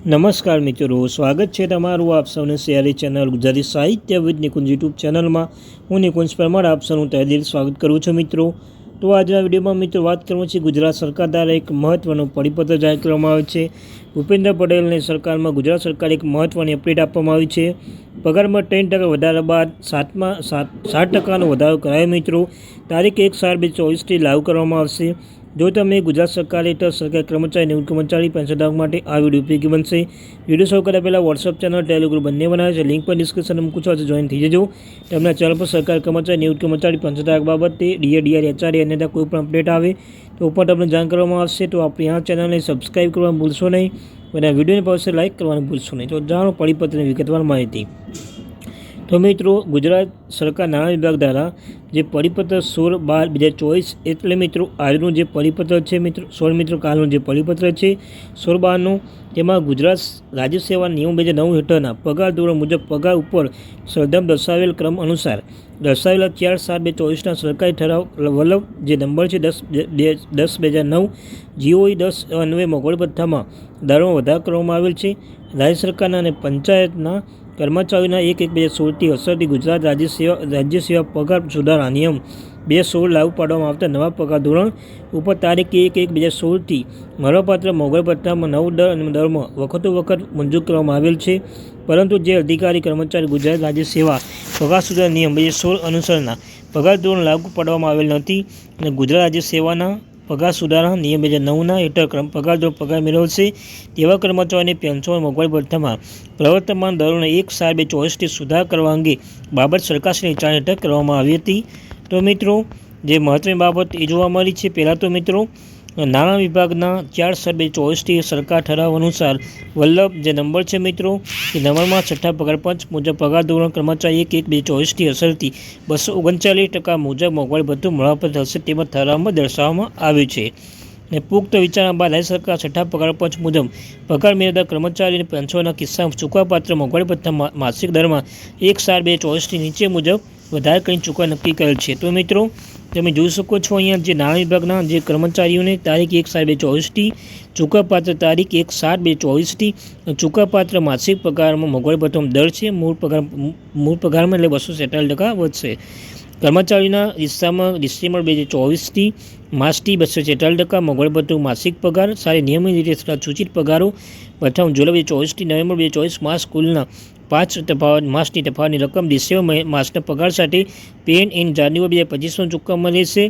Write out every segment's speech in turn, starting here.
નમસ્કાર મિત્રો, સ્વાગત છે તમારું આપ સૌને સિયારી ચેનલ ગુજરાતી સાહિત્ય વિદ નિકુંજ યુટ્યુબ ચેનલમાં. હું નિકુંજ પરમાર આપ સૌનું તહેદિલ સ્વાગત કરું છું મિત્રો. તો આજના વિડીયોમાં મિત્રો વાત કરવાની છે ગુજરાત સરકાર દ્વારા એક મહત્ત્વનું પરિપત્ર જાહેર કરવામાં આવે છે. ભૂપેન્દ્ર પટેલની સરકારમાં ગુજરાત સરકાર એક મહત્ત્વની અપડેટ આપવામાં આવી છે. પગારમાં 10% વધારા બાદ 7% વધારો કરાયો મિત્રો. તારીખ 1/4/2024થી લાગુ કરવામાં આવશે. જો તમે ગુજરાત સરકાર હેઠળ સરકારી કર્મચારી નિવૃત્ત કર્મચારી પેન્શનધારક માટે આ વિડીયો ઉપયોગી બનશે. વિડીયો શરૂ કર્યા પહેલાં વોટ્સઅપ ચેનલ ટેલિગ્રુપ બંને બનાવે છે, લિંક પર ડિસ્ક્રિપ્શનમાં મૂકું છું, આજે જોઈન થઈ જજો. તેમના ચેનલ પર સરકારી કર્મચારી નિવૃત્ત કર્મચારી પેન્શનધારક બાબતે ડીઆર એચઆરએ અને કોઈ પણ અપડેટ આવે તો પણ તમને જાણ કરવામાં આવશે. તો આપણી આ ચેનલને સબસ્ક્રાઈબ કરવાનું ભૂલશો નહીં અને આ વિડીયોની પાસે લાઇક કરવાનું ભૂલશો નહીં. તો જાણો પરિપત્રની વિગતવાર માહિતી. તો મિત્રો, ગુજરાત સરકાર નાણાં વિભાગ દ્વારા જે પરિપત્ર 16/12/2024 એટલે મિત્રો આજનું જે પરિપત્ર છે મિત્રો 16 મિત્રો કાલનું જે પરિપત્ર છે 16/12નું, તેમાં ગુજરાત રાજ્ય સેવા નિયમ 2009 હેઠળના પગાર ધોરણ મુજબ પગાર ઉપર સરધમ દર્શાવેલ ક્રમ અનુસાર દર્શાવેલા 4/7/24ના સરકારી ઠરાવ વલભ જે નંબર છે 10/2009 GOE 10 અન્વયે મોંઘવારી ભથ્થામાં દરમાં વધારો કરવામાં આવેલ છે. રાજ્ય સરકારના અને પંચાયતના કર્મચારીઓના 1/1/2016થી અસરથી ગુજરાત રાજ્ય સેવા પગાર સુધારા નિયમ 2016 લાગુ પાડવામાં આવતા નવા પગાર ધોરણ ઉપર તારીખ 1/1/2016થી મળવાપાત્ર મોંઘવારી ભથ્થામાં નવ દર અને દરમાં વખત મંજૂર કરવામાં આવેલ છે. પરંતુ જે અધિકારી કર્મચારી ગુજરાત રાજ્ય સેવા પગાર સુધારા નિયમ 2016 અનુસારના પગાર ધોરણ લાગુ પાડવામાં આવેલ નથી અને ગુજરાત રાજ્ય સેવાના પગાર સુધારા નિયમ 2009ના હેઠળ પગાર ધોરણ પગાર મેળવશે તેવા કર્મચારીઓની પેન્શન મોંઘવારી ભથ્થામાં પ્રવર્તમાન દરોને 1/7/24થી સુધાર કરવા અંગે બાબત સરકારશ્રીની વિચારણા હેઠળ કરવામાં આવી હતી. તો મિત્રો, જે મહત્વની બાબત એ જોવા મળી છે. પહેલાં તો મિત્રો, નાણાં વિભાગના 4/7/24થી સરકાર ઠરાવ અનુસાર વલ્લભ જે નંબર છે મિત્રો એ નંબરમાં છઠ્ઠા પગાર પંચ મુજબ પગાર ધોરણ કર્મચારી 1/1/24થી અસરથી 239% મુજબ મોંઘવારી ભથ્થું મળવાપાત્ર થશે તેમાં ઠરાવમાં દર્શાવવામાં આવ્યું છે. અને પુખ્ત વિચારણા બાદ રાજ્ય સરકાર છઠ્ઠા પગાર પંચ મુજબ પગાર મેળવતા કર્મચારી અને પેન્શનના કિસ્સામાં ચૂકવાપાત્ર મોંઘવારી ભથ્થા માસિક દરમાં 1/7/24થી નીચે મુજબ વધારે કરીને ચૂકવા નક્કી કરેલ છે. તો મિત્રો, તમે જોઈ શકો છો અહીંયા જે નાણાં વિભાગના જે કર્મચારીઓને તારીખ 1/7/24થી ચૂકવપાત્ર તારીખ 1/7/24થી ચૂકવપાત્ર માસિક પગારમાં મોંઘવારી ભથ્થાનો દર છે મૂળ પગારમાં એટલે 247% વધશે. કર્મચારીના કિસ્સામાં ડિસેમ્બર 2024થી માર્ચથી 246% મોંઘવારી ભથ્થું માસિક પગાર સારી નિયમિત રીતે સૂચિત પગારો પ્રથમ જુલાઈ 2024થી નવેમ્બર 2024 માસ કુલના 5% માસની તફાવતની રકમ ડિસેમ્બર માસના પગાર સાથે પેન ઇન જાન્યુઆરી 2025માં ચૂકવવામાં રહેશે.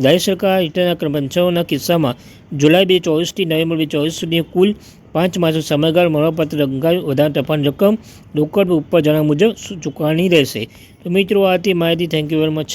રાજ્ય સરકાર હેઠળના કર્મચારીઓના કિસ્સામાં જુલાઈ 2024થી નવેમ્બર 2024 સુધી કુલ 5 માસનો સમયગાળો મળવાપાત્ર વધારાની તફાવતની રકમ રોકડ ઉપર જણાવ્યા મુજબ ચૂકવવાની રહેશે. તો મિત્રો, આ હતી માહિતી. Thank you very much.